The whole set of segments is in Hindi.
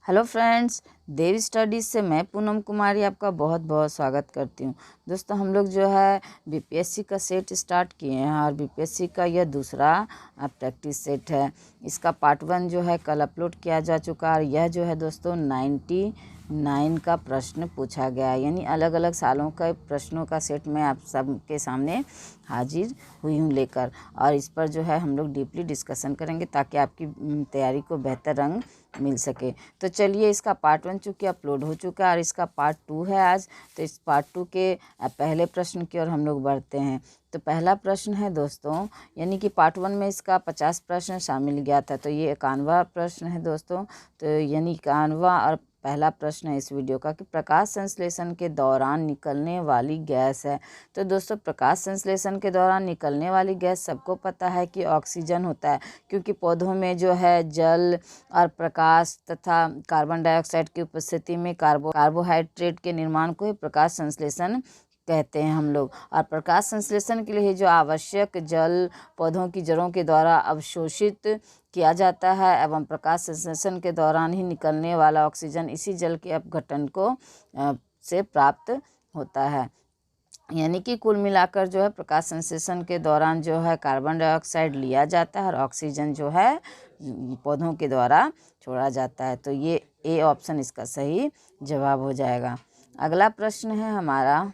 हेलो फ्रेंड्स, देव स्टडीज़ से मैं पूनम कुमारी आपका बहुत बहुत स्वागत करती हूँ। दोस्तों, हम लोग जो है बीपीएससी का सेट स्टार्ट किए हैं और बीपीएससी का यह दूसरा प्रैक्टिस सेट है। इसका पार्ट 1 जो है कल अपलोड किया जा चुका है और यह जो है दोस्तों 99 का प्रश्न पूछा गया है, यानी अलग अलग सालों का प्रश्नों का सेट मैं आप सबके सामने हाजिर हुई हूँ लेकर, और इस पर जो है हम लोग डीपली डिस्कशन करेंगे ताकि आपकी तैयारी को बेहतर रंग मिल सके। तो चलिए, इसका पार्ट 1 चूँकि अपलोड हो चुका है और इसका पार्ट 2 है आज, तो इस पार्ट 2 के पहले प्रश्न की ओर हम लोग बढ़ते हैं। तो पहला प्रश्न है दोस्तों, यानी कि पार्ट 1 में इसका 50 प्रश्न शामिल गया था, तो ये 91वां प्रश्न है दोस्तों। तो यानी 91वां और पहला प्रश्न है इस वीडियो का कि प्रकाश संश्लेषण के दौरान निकलने वाली गैस है। तो दोस्तों, प्रकाश संश्लेषण के दौरान निकलने वाली गैस सबको पता है कि ऑक्सीजन होता है, क्योंकि पौधों में जो है जल और प्रकाश तथा कार्बन डाइऑक्साइड की उपस्थिति में कार्बोहाइड्रेट के निर्माण को ही प्रकाश संश्लेषण कहते हैं हम लोग। और प्रकाश संश्लेषण के लिए जो आवश्यक जल पौधों की जड़ों के द्वारा अवशोषित किया जाता है एवं प्रकाश संश्लेषण के दौरान ही निकलने वाला ऑक्सीजन इसी जल के अपघटन को से प्राप्त होता है। यानी कि कुल मिलाकर जो है प्रकाश संश्लेषण के दौरान जो है कार्बन डाइऑक्साइड लिया जाता है और ऑक्सीजन जो है पौधों के द्वारा छोड़ा जाता है। तो ये ए ऑप्शन इसका सही जवाब हो जाएगा। अगला प्रश्न है हमारा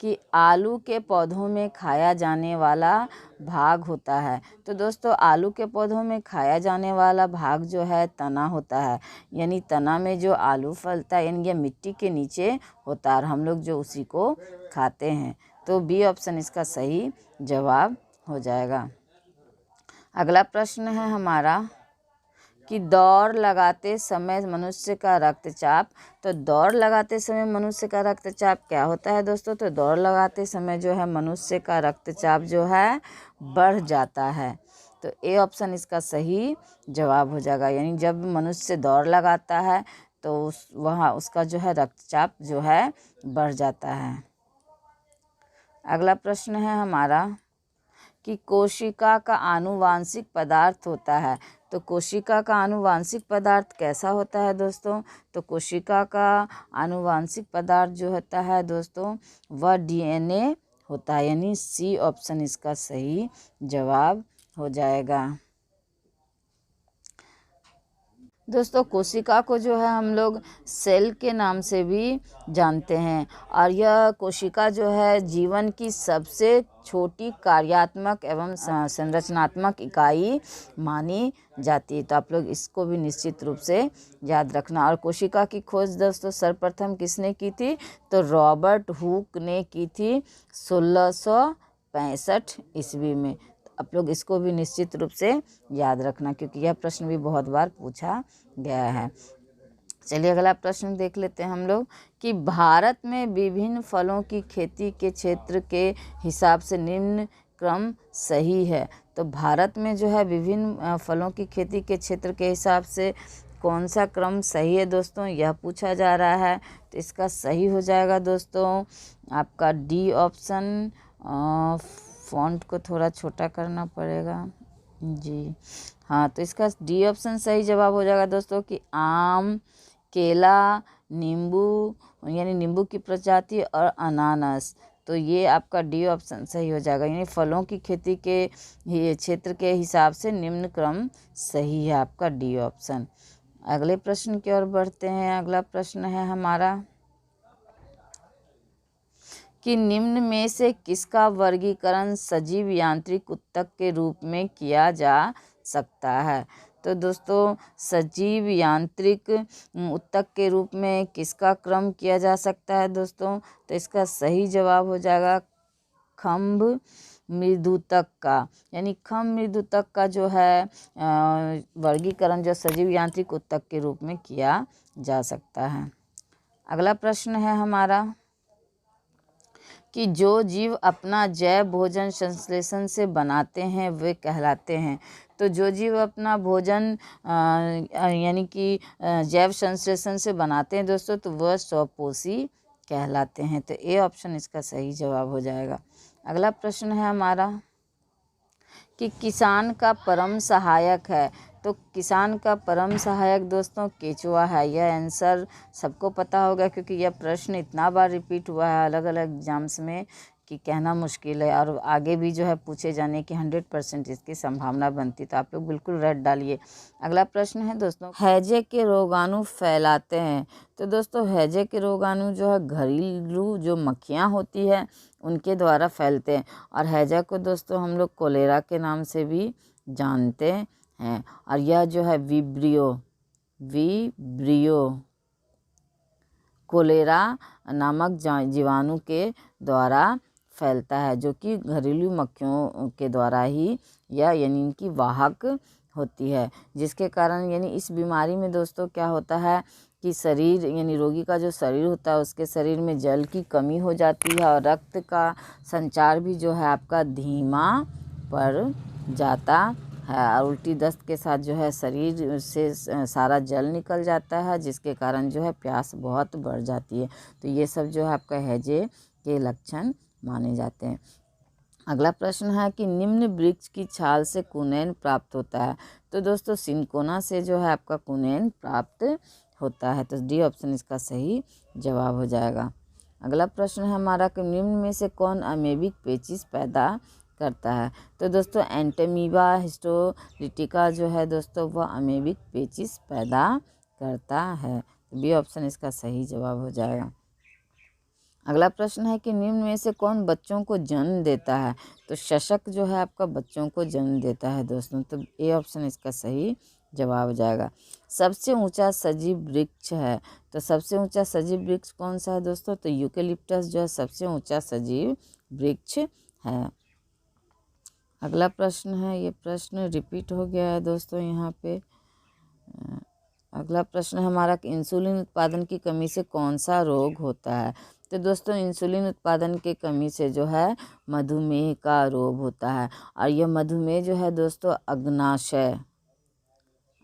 कि आलू के पौधों में खाया जाने वाला भाग होता है। तो दोस्तों, आलू के पौधों में खाया जाने वाला भाग जो है तना होता है, यानी तना में जो आलू फलता है यानी ये मिट्टी के नीचे होता है और हम लोग जो उसी को खाते हैं। तो बी ऑप्शन इसका सही जवाब हो जाएगा। अगला प्रश्न है हमारा कि दौड़ लगाते समय मनुष्य का रक्तचाप। तो दौड़ लगाते समय मनुष्य का रक्तचाप क्या होता है दोस्तों? तो दौड़ लगाते समय जो है मनुष्य का रक्तचाप जो है बढ़ जाता है। तो ए ऑप्शन इसका सही जवाब हो जाएगा, यानी जब मनुष्य दौड़ लगाता है तो वहाँ उसका जो है रक्तचाप जो है बढ़ जाता है। अगला प्रश्न है हमारा कि कोशिका का आनुवांशिक पदार्थ होता है। तो कोशिका का आनुवांशिक पदार्थ कैसा होता है दोस्तों? तो कोशिका का आनुवांशिक पदार्थ जो होता है दोस्तों वह डीएनए होता है, यानी सी ऑप्शन इसका सही जवाब हो जाएगा। दोस्तों, कोशिका को जो है हम लोग सेल के नाम से भी जानते हैं और यह कोशिका जो है जीवन की सबसे छोटी कार्यात्मक एवं संरचनात्मक इकाई मानी जाती है। तो आप लोग इसको भी निश्चित रूप से याद रखना। और कोशिका की खोज दोस्तों सर्वप्रथम किसने की थी? तो रॉबर्ट हुक ने की थी 1665 ईस्वी में। आप लोग इसको भी निश्चित रूप से याद रखना, क्योंकि यह प्रश्न भी बहुत बार पूछा गया है। चलिए, अगला प्रश्न देख लेते हैं हम लोग कि भारत में विभिन्न फलों की खेती के क्षेत्र के हिसाब से निम्न क्रम सही है। तो भारत में जो है विभिन्न फलों की खेती के क्षेत्र के हिसाब से कौन सा क्रम सही है दोस्तों, यह पूछा जा रहा है। तो इसका सही हो जाएगा दोस्तों आपका डी ऑप्शन। फ़ॉन्ट को थोड़ा छोटा करना पड़ेगा जी। हाँ, तो इसका डी ऑप्शन सही जवाब हो जाएगा दोस्तों कि आम, केला, नींबू यानी नींबू की प्रजाति और अनानास। तो ये आपका डी ऑप्शन सही हो जाएगा, यानी फलों की खेती के क्षेत्र के हिसाब से निम्न क्रम सही है आपका डी ऑप्शन। अगले प्रश्न की ओर बढ़ते हैं। अगला प्रश्न है हमारा कि निम्न में से किसका वर्गीकरण सजीव यांत्रिक ऊतक के रूप में किया जा सकता है? तो दोस्तों, सजीव यांत्रिक ऊतक के रूप में किसका क्रम किया जा सकता है दोस्तों? तो इसका सही जवाब हो जाएगा खम्भ मृदूतक का, यानी खम्भ मृदूतक का जो है वर्गीकरण जो सजीव यांत्रिक ऊतक के रूप में किया जा सकता है। अगला प्रश्न है हमारा कि जो जीव अपना जैव भोजन संश्लेषण से बनाते हैं वे कहलाते हैं। तो जो जीव अपना भोजन यानी कि जैव संश्लेषण से बनाते हैं दोस्तों, तो वह स्वपोषी कहलाते हैं। तो ए ऑप्शन इसका सही जवाब हो जाएगा। अगला प्रश्न है हमारा कि किसान का परम सहायक है। तो किसान का परम सहायक दोस्तों केचुआ है। यह आंसर सबको पता होगा क्योंकि यह प्रश्न इतना बार रिपीट हुआ है अलग अलग एग्जाम्स में कि कहना मुश्किल है, और आगे भी जो है पूछे जाने की 100% इसकी संभावना बनती। तो आप लोग बिल्कुल रेड डालिए। अगला प्रश्न है दोस्तों, हैजे के रोगाणु फैलाते हैं। तो दोस्तों हैजे के रोगाणु जो है घरेलू जो मक्खियाँ होती है उनके द्वारा फैलते हैं, और हैजा को दोस्तों हम लोग कोलेरा के नाम से भी जानते हैं। और यह जो है विब्रियो कोलेरा नामक जीवाणु के द्वारा फैलता है, जो कि घरेलू मक्खियों के द्वारा ही यह यानी इनकी वाहक होती है, जिसके कारण यानी इस बीमारी में दोस्तों क्या होता है कि शरीर यानी रोगी का जो शरीर होता है उसके शरीर में जल की कमी हो जाती है, और रक्त का संचार भी जो है आपका धीमा पड़ जाता है, और उल्टी दस्त के साथ जो है शरीर से सारा जल निकल जाता है, जिसके कारण जो है प्यास बहुत बढ़ जाती है। तो ये सब जो है आपका हैजे के लक्षण माने जाते हैं। अगला प्रश्न है कि निम्न वृक्ष की छाल से कुनैन प्राप्त होता है। तो दोस्तों सिनकोना से जो है आपका कुनैन प्राप्त होता है। तो डी ऑप्शन इसका सही जवाब हो जाएगा। अगला प्रश्न है हमारा कि निम्न में से कौन अमेबिक पेचिश पैदा करता है। तो दोस्तों एंटेमीबा हिस्टोलिटिका जो है दोस्तों वह अमेबिक पेचिश पैदा करता है। बी ऑप्शन इसका सही जवाब हो जाएगा। अगला प्रश्न है कि निम्न में से कौन बच्चों को जन्म देता है। तो शशक जो है आपका बच्चों को जन्म देता है दोस्तों। तो ए ऑप्शन इसका सही जवाब हो जाएगा। सबसे ऊंचा सजीव वृक्ष है। तो सबसे ऊंचा सजीव वृक्ष कौन सा है दोस्तों। तो यूकेलिप्टस जो है सबसे ऊंचा सजीव वृक्ष है। अगला प्रश्न है, ये प्रश्न रिपीट हो गया है दोस्तों यहाँ पे। अगला प्रश्न हमारा कि इंसुलिन उत्पादन की कमी से कौन सा रोग होता है। तो दोस्तों इंसुलिन उत्पादन की कमी से जो है मधुमेह का रोग होता है, और यह मधुमेह जो है दोस्तों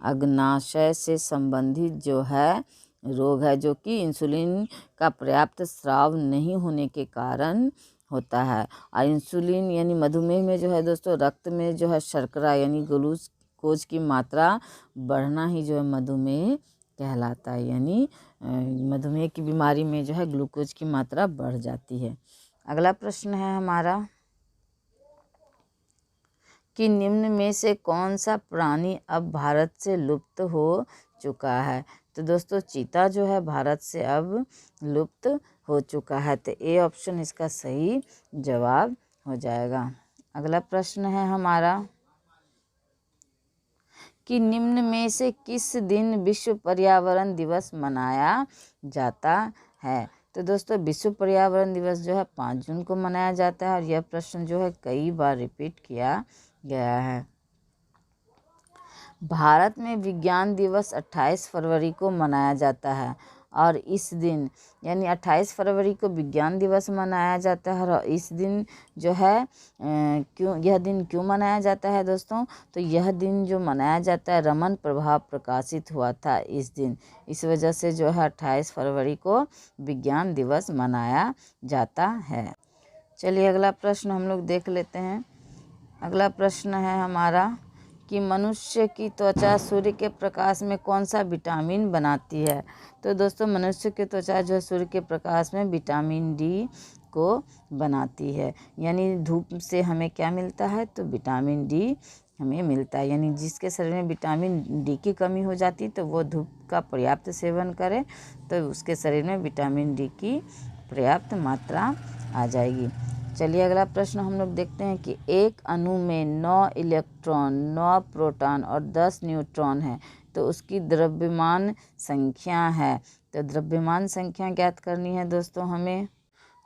अग्नाशय से संबंधित जो है रोग है, जो कि इंसुलिन का पर्याप्त स्राव नहीं होने के कारण होता है। और इंसुलिन यानी मधुमेह में जो है दोस्तों रक्त में जो है शर्करा यानी ग्लूकोज की मात्रा बढ़ना ही जो है मधुमेह कहलाता है। यानी मधुमेह की बीमारी में जो है ग्लूकोज की मात्रा बढ़ जाती है। अगला प्रश्न है हमारा कि निम्न में से कौन सा प्राणी अब भारत से लुप्त हो चुका है। तो दोस्तों चीता जो है भारत से अब लुप्त हो चुका है। तो ए ऑप्शन इसका सही जवाब हो जाएगा। अगला प्रश्न है हमारा कि निम्न में से किस दिन विश्व पर्यावरण दिवस मनाया जाता है। तो दोस्तों विश्व पर्यावरण दिवस जो है 5 जून को मनाया जाता है, और यह प्रश्न जो है कई बार रिपीट किया गया है। भारत में विज्ञान दिवस 28 फरवरी को मनाया जाता है, और इस दिन यानी 28 फरवरी को विज्ञान दिवस मनाया जाता है। और इस दिन जो है यह दिन क्यों मनाया जाता है दोस्तों। तो यह दिन जो मनाया जाता है रमन प्रभाव प्रकाशित हुआ था इस दिन, इस वजह से जो है 28 फरवरी को विज्ञान दिवस मनाया जाता है। चलिए अगला प्रश्न हम लोग देख लेते हैं। अगला प्रश्न है हमारा कि मनुष्य की त्वचा सूर्य के प्रकाश में कौन सा विटामिन बनाती है। तो दोस्तों मनुष्य की त्वचा जो है सूर्य के प्रकाश में विटामिन डी को बनाती है। यानी धूप से हमें क्या मिलता है, तो विटामिन डी हमें मिलता है। यानी जिसके शरीर में विटामिन डी की कमी हो जाती है तो वो धूप का पर्याप्त सेवन करे तो उसके शरीर में विटामिन डी की पर्याप्त मात्रा आ जाएगी। चलिए अगला प्रश्न हम लोग देखते हैं कि एक अणु में 9 इलेक्ट्रॉन 9 प्रोटॉन और 10 न्यूट्रॉन है, तो उसकी द्रव्यमान संख्या है। तो द्रव्यमान संख्या ज्ञात करनी है दोस्तों हमें।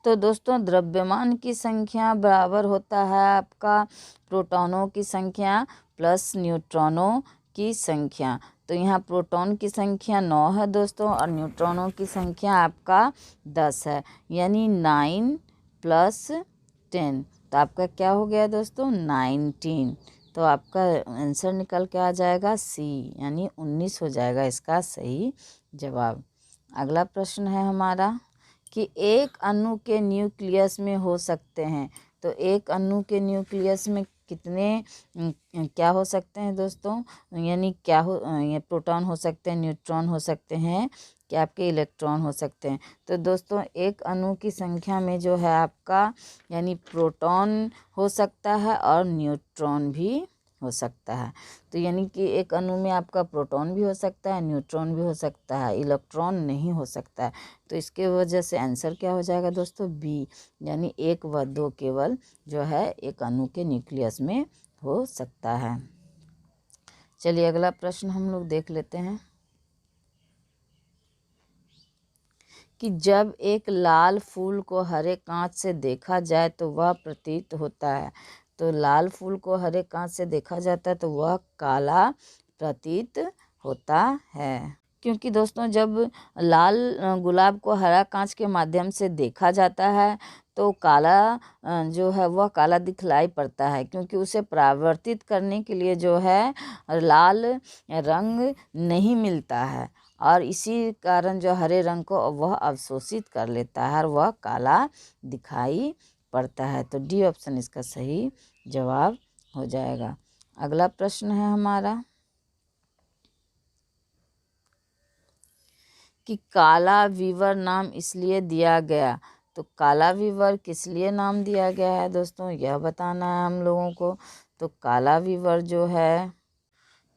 तो दोस्तों द्रव्यमान की संख्या बराबर होता है आपका प्रोटॉनों की संख्या प्लस न्यूट्रॉनों की संख्या। तो यहाँ प्रोटॉन की संख्या 9 है दोस्तों, और न्यूट्रॉनों की संख्या आपका 10 है, यानी 9 + 10। तो आपका क्या हो गया दोस्तों 19। तो आपका आंसर निकल के आ जाएगा सी, यानी 19 हो जाएगा इसका सही जवाब। अगला प्रश्न है हमारा कि एक अणु के न्यूक्लियस में हो सकते हैं। तो एक अणु के न्यूक्लियस में कितने क्या हो सकते हैं दोस्तों, यानी क्या हो, ये प्रोटॉन हो सकते हैं, न्यूट्रॉन हो सकते हैं, कि आपके इलेक्ट्रॉन हो सकते हैं। तो दोस्तों एक अणु की संख्या में जो है आपका यानी प्रोटॉन हो सकता है और न्यूट्रॉन भी हो सकता है। तो यानी कि एक अणु में आपका प्रोटॉन भी हो सकता है, न्यूट्रॉन भी हो सकता है, इलेक्ट्रॉन नहीं हो सकता है। तो इसके वजह से आंसर क्या हो जाएगा दोस्तों, बी, यानी 1 व 2 केवल जो है एक अणु के न्यूक्लियस में हो सकता है। चलिए अगला प्रश्न हम लोग देख लेते हैं कि जब एक लाल फूल को हरे कांच से देखा जाए तो वह प्रतीत होता है। तो लाल फूल को हरे कांच से देखा जाता है तो वह काला प्रतीत होता है। क्योंकि दोस्तों जब लाल गुलाब को हरा कांच के माध्यम से देखा जाता है तो काला जो है वह काला दिखलाई पड़ता है, क्योंकि उसे परावर्तित करने के लिए जो है लाल रंग नहीं मिलता है, और इसी कारण जो हरे रंग को वह अवशोषित कर लेता है और वह काला दिखाई पड़ता है। तो डी ऑप्शन इसका सही जवाब हो जाएगा। अगला प्रश्न है हमारा कि काला वीवर नाम इसलिए दिया गया। तो काला वीवर किस लिए नाम दिया गया है दोस्तों, यह बताना है हम लोगों को। तो काला वीवर जो है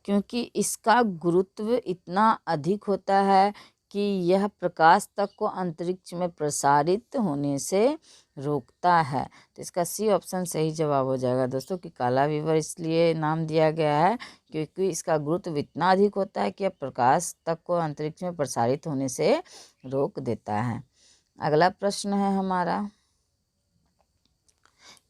क्योंकि इसका गुरुत्व इतना अधिक होता है कि यह प्रकाश तक को अंतरिक्ष में प्रसारित होने से रोकता है। तो इसका सी ऑप्शन सही जवाब हो जाएगा दोस्तों कि काला वीवर इसलिए नाम दिया गया है क्योंकि इसका गुरुत्व इतना अधिक होता है कि यह प्रकाश तक को अंतरिक्ष में प्रसारित होने से रोक देता है। अगला प्रश्न है हमारा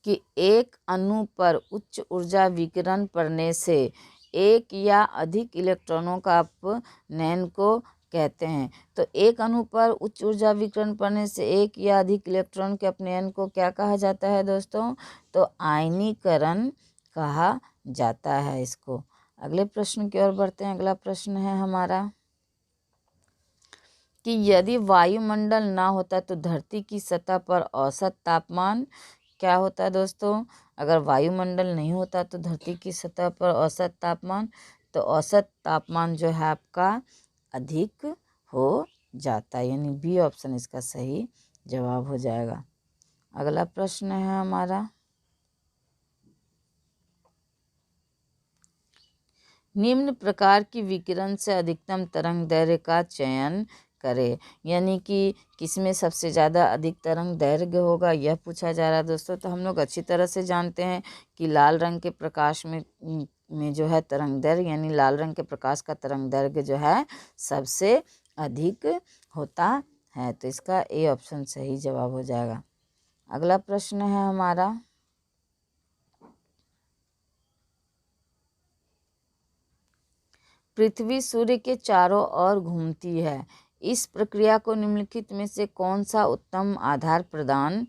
कि एक अणु पर उच्च ऊर्जा विकिरण पड़ने से एक या अधिक इलेक्ट्रॉनों का अपनयन को कहते हैं। तो एक अणु पर उच्च ऊर्जा विकिरण पड़ने से एक या अधिक इलेक्ट्रॉन के अपनयन को क्या कहा जाता है दोस्तों, तो आयनीकरण कहा जाता है इसको। अगले प्रश्न की ओर बढ़ते हैं। अगला प्रश्न है हमारा कि यदि वायुमंडल ना होता तो धरती की सतह पर औसत तापमान क्या होता है दोस्तों, अगर वायुमंडल नहीं होता तो धरती की सतह पर औसत तापमान, तो औसत तापमान जो है आपका अधिक हो जाता है, यानी बी ऑप्शन इसका सही जवाब हो जाएगा। अगला प्रश्न है हमारा निम्न प्रकार की विकिरण से अधिकतम तरंग दैर्घ्य का चयन करें, यानी कि किसमें सबसे ज़्यादा अधिक तरंग दैर्घ्य होगा यह पूछा जा रहा है दोस्तों। तो हम लोग अच्छी तरह से जानते हैं कि लाल रंग के प्रकाश में जो है तरंग दैर्घ्य, यानी लाल रंग के प्रकाश का तरंग दैर्घ्य जो है सबसे अधिक होता है। तो इसका ए ऑप्शन सही जवाब हो जाएगा। अगला प्रश्न है हमारा पृथ्वी सूर्य के चारों ओर घूमती है, इस प्रक्रिया को निम्नलिखित में से कौन सा उत्तम आधार प्रदान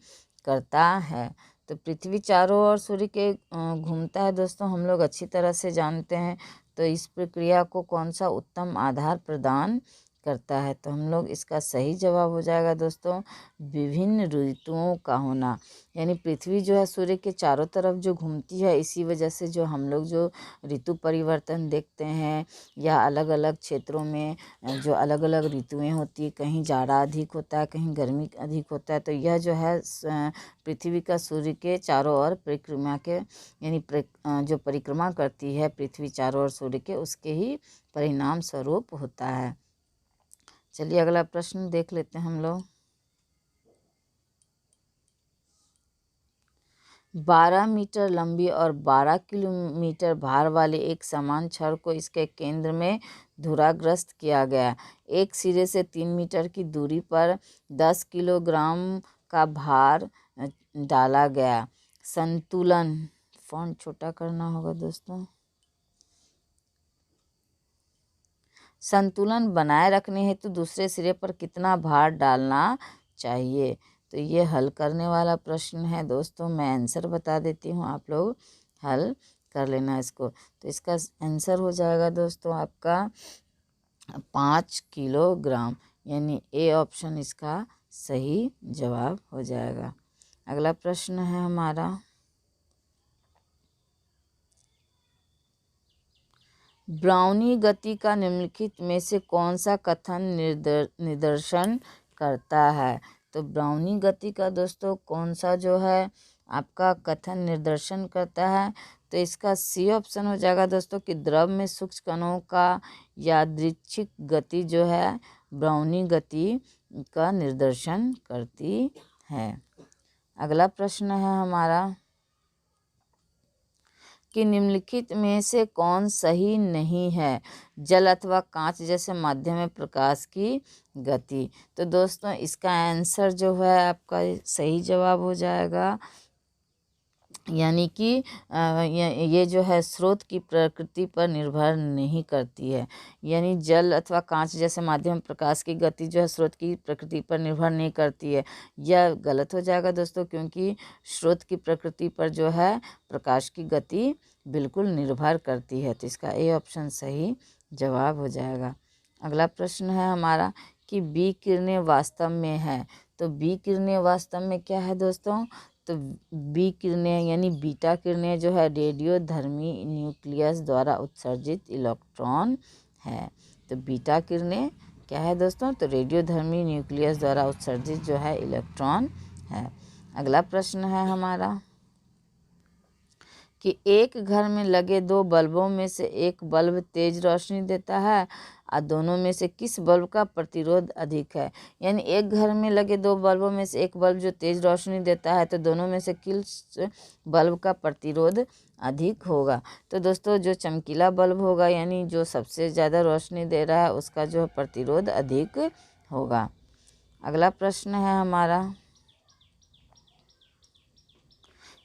करता है। तो पृथ्वी चारों ओर सूर्य के घूमता है दोस्तों, हम लोग अच्छी तरह से जानते हैं। तो इस प्रक्रिया को कौन सा उत्तम आधार प्रदान करता है, तो हम लोग इसका सही जवाब हो जाएगा दोस्तों विभिन्न ऋतुओं का होना, यानी पृथ्वी जो है सूर्य के चारों तरफ जो घूमती है, इसी वजह से जो हम लोग जो ऋतु परिवर्तन देखते हैं या अलग अलग क्षेत्रों में जो अलग अलग ऋतुएं होती है, कहीं जाड़ा अधिक होता है, कहीं गर्मी अधिक होता है, तो यह जो है पृथ्वी का सूर्य के चारों ओर परिक्रमा के यानी जो परिक्रमा करती है पृथ्वी चारों ओर सूर्य के, उसके ही परिणाम स्वरूप होता है। चलिए अगला प्रश्न देख लेते हैं हम लोग। 12 मीटर लंबी और 12 किलोमीटर भार वाले एक समान छड़ को इसके केंद्र में धुराग्रस्त किया गया। एक सिरे से 3 मीटर की दूरी पर 10 किलोग्राम का भार डाला गया। संतुलन, फॉन्ट छोटा करना होगा दोस्तों। संतुलन बनाए रखने हेतु दूसरे सिरे पर कितना भार डालना चाहिए। तो ये हल करने वाला प्रश्न है दोस्तों, मैं आंसर बता देती हूँ, आप लोग हल कर लेना इसको। तो इसका आंसर हो जाएगा दोस्तों आपका 5 किलोग्राम, यानी ए ऑप्शन इसका सही जवाब हो जाएगा। अगला प्रश्न है हमारा ब्राउनी गति का निम्नलिखित में से कौन सा कथन निदर्शन करता है? तो ब्राउनी गति का दोस्तों कौन सा जो है आपका कथन निर्देशन करता है? तो इसका सी ऑप्शन हो जाएगा दोस्तों कि द्रव में सूक्ष्म कणों का यादृच्छिक गति जो है ब्राउनी गति का निर्देशन करती है। अगला प्रश्न है हमारा कि निम्नलिखित में से कौन सही नहीं है? जल अथवा कांच जैसे माध्यम में प्रकाश की गति। तो दोस्तों इसका आंसर जो है आपका सही जवाब हो जाएगा, यानी कि ये जो है स्रोत की प्रकृति पर निर्भर नहीं करती है। यानी जल अथवा कांच जैसे माध्यम प्रकाश की गति जो है स्रोत की प्रकृति पर निर्भर नहीं करती है। यह गलत हो जाएगा दोस्तों, क्योंकि स्रोत की प्रकृति पर जो है प्रकाश की गति बिल्कुल निर्भर करती है। तो इसका ए ऑप्शन सही जवाब हो जाएगा। अगला प्रश्न है हमारा कि बी किरणें वास्तव में है। तो बी किरणें वास्तव में क्या है दोस्तों? तो बी किरणें यानी बीटा किरणें जो है रेडियोधर्मी न्यूक्लियस द्वारा उत्सर्जित इलेक्ट्रॉन है। तो बीटा किरणें क्या है दोस्तों? तो रेडियोधर्मी न्यूक्लियस द्वारा उत्सर्जित जो है इलेक्ट्रॉन है। अगला प्रश्न है हमारा कि एक घर में लगे दो बल्बों में से एक बल्ब तेज रोशनी देता है और दोनों में से किस बल्ब का प्रतिरोध अधिक है? यानी एक घर में लगे दो बल्बों में से एक बल्ब जो तेज रोशनी देता है, तो दोनों में से किस बल्ब का प्रतिरोध अधिक होगा? तो दोस्तों जो चमकीला बल्ब होगा, यानी जो सबसे ज़्यादा रोशनी दे रहा है, उसका जो प्रतिरोध अधिक होगा। अगला प्रश्न है हमारा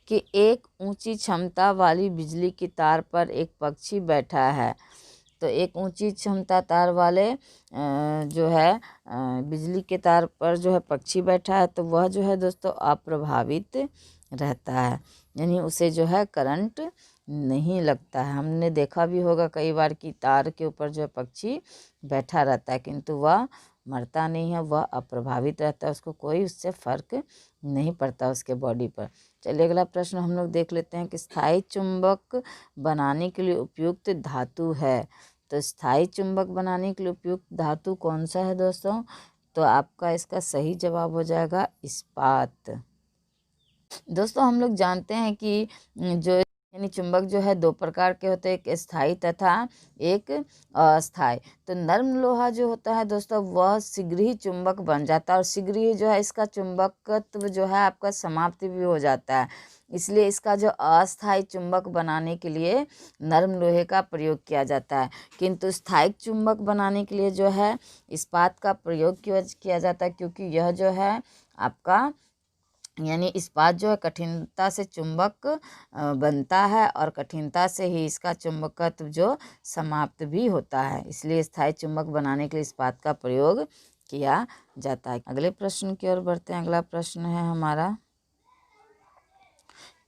कि एक ऊंची क्षमता वाली बिजली की तार पर एक पक्षी बैठा है। तो एक ऊंची क्षमता तार वाले जो है बिजली के तार पर जो है पक्षी बैठा है, तो वह जो है दोस्तों अप्रभावित रहता है, यानी उसे जो है करंट नहीं लगता है। हमने देखा भी होगा कई बार कि तार के ऊपर जो है पक्षी बैठा रहता है, किंतु वह मरता नहीं है, वह अप्रभावित रहता है, उसको कोई उससे फर्क नहीं पड़ता उसके बॉडी पर। चलिए अगला प्रश्न हम लोग देख लेते हैं कि स्थायी चुंबक बनाने के लिए उपयुक्त धातु है। तो स्थायी चुंबक बनाने के लिए उपयुक्त धातु कौन सा है दोस्तों? तो आपका इसका सही जवाब हो जाएगा इस्पात। दोस्तों हम लोग जानते हैं कि जो यानी चुंबक जो है दो प्रकार के होते हैं, एक स्थायी तथा एक अस्थायी। तो नर्म लोहा जो होता है दोस्तों वह शीघ्र ही चुंबक बन जाता है, और शीघ्र ही जो है इसका चुंबकत्व जो है आपका समाप्त भी हो जाता है। इसलिए इसका जो अस्थायी चुंबक बनाने के लिए नर्म लोहे का प्रयोग किया जाता है, किंतु स्थायी चुंबक बनाने के लिए जो है इस्पात का प्रयोग किया जाता है, क्योंकि यह जो है आपका यानी इस्पात जो है कठिनता से चुंबक बनता है, और कठिनता से ही इसका चुंबकत्व जो समाप्त भी होता है। इसलिए स्थायी चुंबक बनाने के लिए इस्पात का प्रयोग किया जाता है। अगले प्रश्न की ओर बढ़ते हैं। अगला प्रश्न है हमारा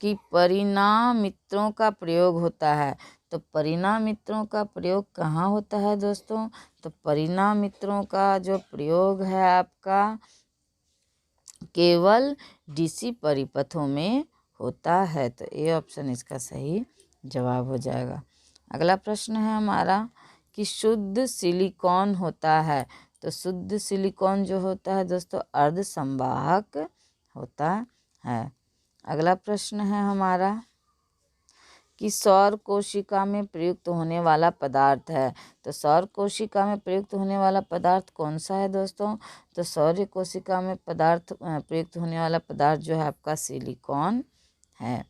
कि परिणामित्रों का प्रयोग होता है। तो परिणामित्रों का प्रयोग कहाँ होता है दोस्तों? तो परिणामित्रों का जो प्रयोग है आपका केवल डीसी परिपथों में होता है। तो ए ऑप्शन इसका सही जवाब हो जाएगा। अगला प्रश्न है हमारा कि शुद्ध सिलिकॉन होता है। तो शुद्ध सिलिकॉन जो होता है दोस्तों अर्धसंवाहक होता है। अगला प्रश्न है हमारा कि सौर कोशिका में प्रयुक्त होने वाला पदार्थ है। तो सौर कोशिका में प्रयुक्त होने वाला पदार्थ कौन सा है दोस्तों? तो सौर कोशिका में प्रयुक्त होने वाला पदार्थ जो है आपका सिलिकॉन है।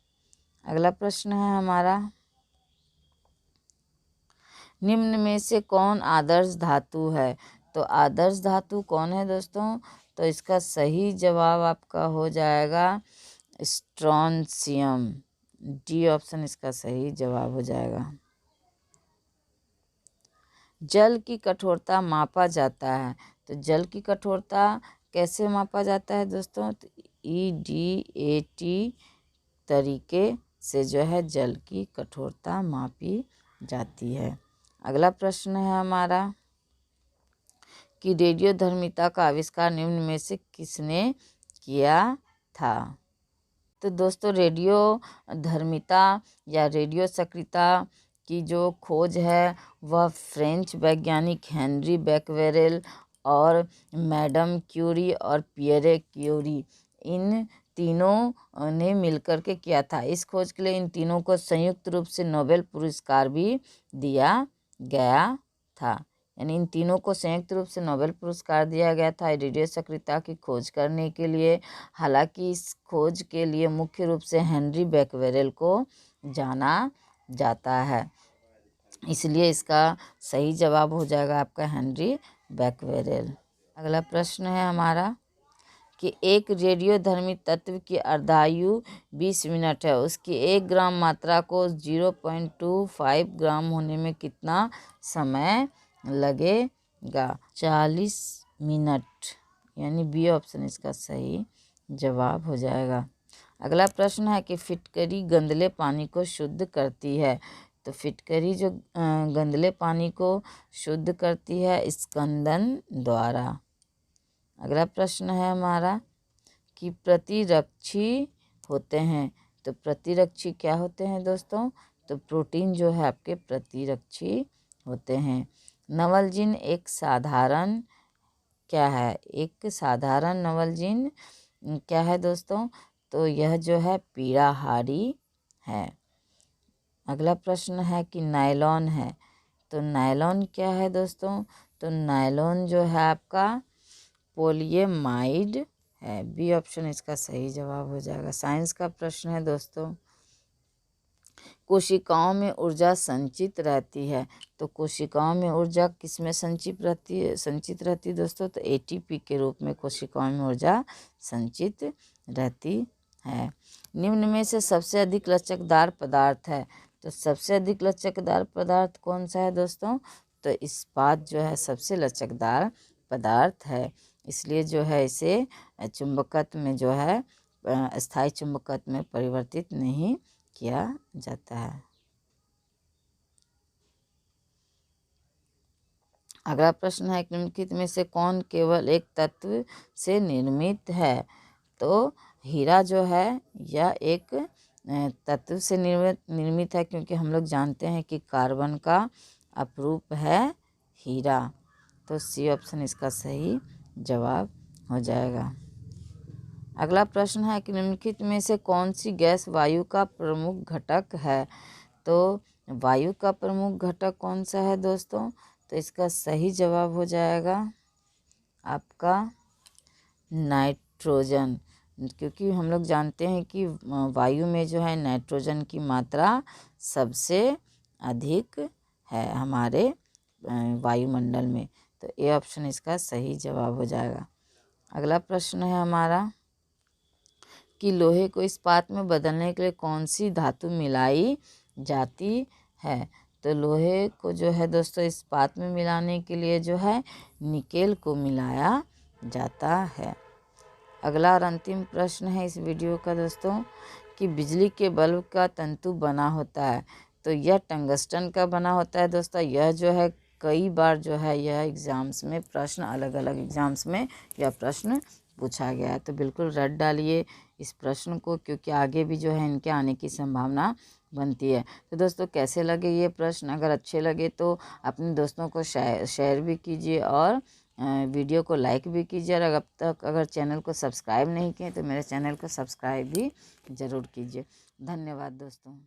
अगला प्रश्न है हमारा निम्न में से कौन आदर्श धातु है? तो आदर्श धातु कौन है दोस्तों? तो इसका सही जवाब आपका हो जाएगा स्ट्रोंशियम। डी ऑप्शन इसका सही जवाब हो जाएगा। जल की कठोरता मापा जाता है। तो जल की कठोरता कैसे मापा जाता है दोस्तों? तो EDAT तरीके से जो है जल की कठोरता मापी जाती है। अगला प्रश्न है हमारा कि रेडियोधर्मिता का आविष्कार निम्न में से किसने किया था? तो दोस्तों रेडियो धर्मिता या रेडियो सक्रियता की जो खोज है वह फ्रेंच वैज्ञानिक हेनरी becquerel और मैडम क्यूरी और पियरे क्यूरी इन तीनों ने मिलकर के किया था। इस खोज के लिए इन तीनों को संयुक्त रूप से नोबेल पुरस्कार भी दिया गया था। यानी इन तीनों को संयुक्त रूप से नोबेल पुरस्कार दिया गया था रेडियो सक्रियता की खोज करने के लिए। हालांकि इस खोज के लिए मुख्य रूप से हेनरी becquerel को जाना जाता है, इसलिए इसका सही जवाब हो जाएगा आपका हेनरी becquerel। अगला प्रश्न है हमारा कि एक रेडियोधर्मी तत्व की अर्धायु 20 मिनट है, उसकी 1 ग्राम मात्रा को 0.25 ग्राम होने में कितना समय लगेगा? 40 मिनट, यानी बी ऑप्शन इसका सही जवाब हो जाएगा। अगला प्रश्न है कि फिटकरी गंदले पानी को शुद्ध करती है। तो फिटकरी जो गंदले पानी को शुद्ध करती है स्कंदन द्वारा। अगला प्रश्न है हमारा कि प्रतिरक्षी होते हैं। तो प्रतिरक्षी क्या होते हैं दोस्तों? तो प्रोटीन जो है आपके प्रतिरक्षी होते हैं। नवलजीन एक साधारण क्या है? एक साधारण नवलजीन क्या है दोस्तों? तो यह जो है पीड़ाहारी है। अगला प्रश्न है कि नायलॉन है। तो नायलॉन क्या है दोस्तों? तो नायलॉन जो है आपका पोलिएमाइड है। बी ऑप्शन इसका सही जवाब हो जाएगा। साइंस का प्रश्न है दोस्तों, कोशिकाओं में ऊर्जा संचित रहती है। तो कोशिकाओं में ऊर्जा किस में संचित रहती है दोस्तों? तो एटीपी के रूप में कोशिकाओं में ऊर्जा संचित रहती है। निम्न में से सबसे अधिक लचकदार पदार्थ है। तो सबसे अधिक लचकदार पदार्थ कौन सा है दोस्तों? तो इस्पात जो है सबसे लचकदार पदार्थ है, इसलिए जो है इसे चुंबकत्व में जो है स्थायी चुंबकत्व में परिवर्तित नहीं किया जाता है। अगला प्रश्न है निम्नलिखित में से कौन केवल एक तत्व से निर्मित है? तो हीरा जो है यह एक तत्व से निर्मित है, क्योंकि हम लोग जानते हैं कि कार्बन का अपरूप है हीरा। तो सी ऑप्शन इसका सही जवाब हो जाएगा। अगला प्रश्न है कि निम्नलिखित में से कौन सी गैस वायु का प्रमुख घटक है? तो वायु का प्रमुख घटक कौन सा है दोस्तों? तो इसका सही जवाब हो जाएगा आपका नाइट्रोजन, क्योंकि हम लोग जानते हैं कि वायु में जो है नाइट्रोजन की मात्रा सबसे अधिक है हमारे वायुमंडल में। तो ए ऑप्शन इसका सही जवाब हो जाएगा। अगला प्रश्न है हमारा कि लोहे को इस्पात में बदलने के लिए कौन सी धातु मिलाई जाती है? तो लोहे को जो है दोस्तों इस्पात में मिलाने के लिए जो है निकेल को मिलाया जाता है। अगला और अंतिम प्रश्न है इस वीडियो का दोस्तों कि बिजली के बल्ब का तंतु बना होता है। तो यह टंगस्टन का बना होता है दोस्तों। यह जो है कई बार जो है यह एग्ज़ाम्स में प्रश्न, अलग अलग एग्ज़ाम्स में यह प्रश्न पूछा गया है। तो बिल्कुल रट डालिए इस प्रश्न को, क्योंकि आगे भी जो है इनके आने की संभावना बनती है। तो दोस्तों कैसे लगे ये प्रश्न? अगर अच्छे लगे तो अपने दोस्तों को शेयर भी कीजिए और वीडियो को लाइक भी कीजिए। और अब तक अगर चैनल को सब्सक्राइब नहीं किए तो मेरे चैनल को सब्सक्राइब भी ज़रूर कीजिए। धन्यवाद दोस्तों।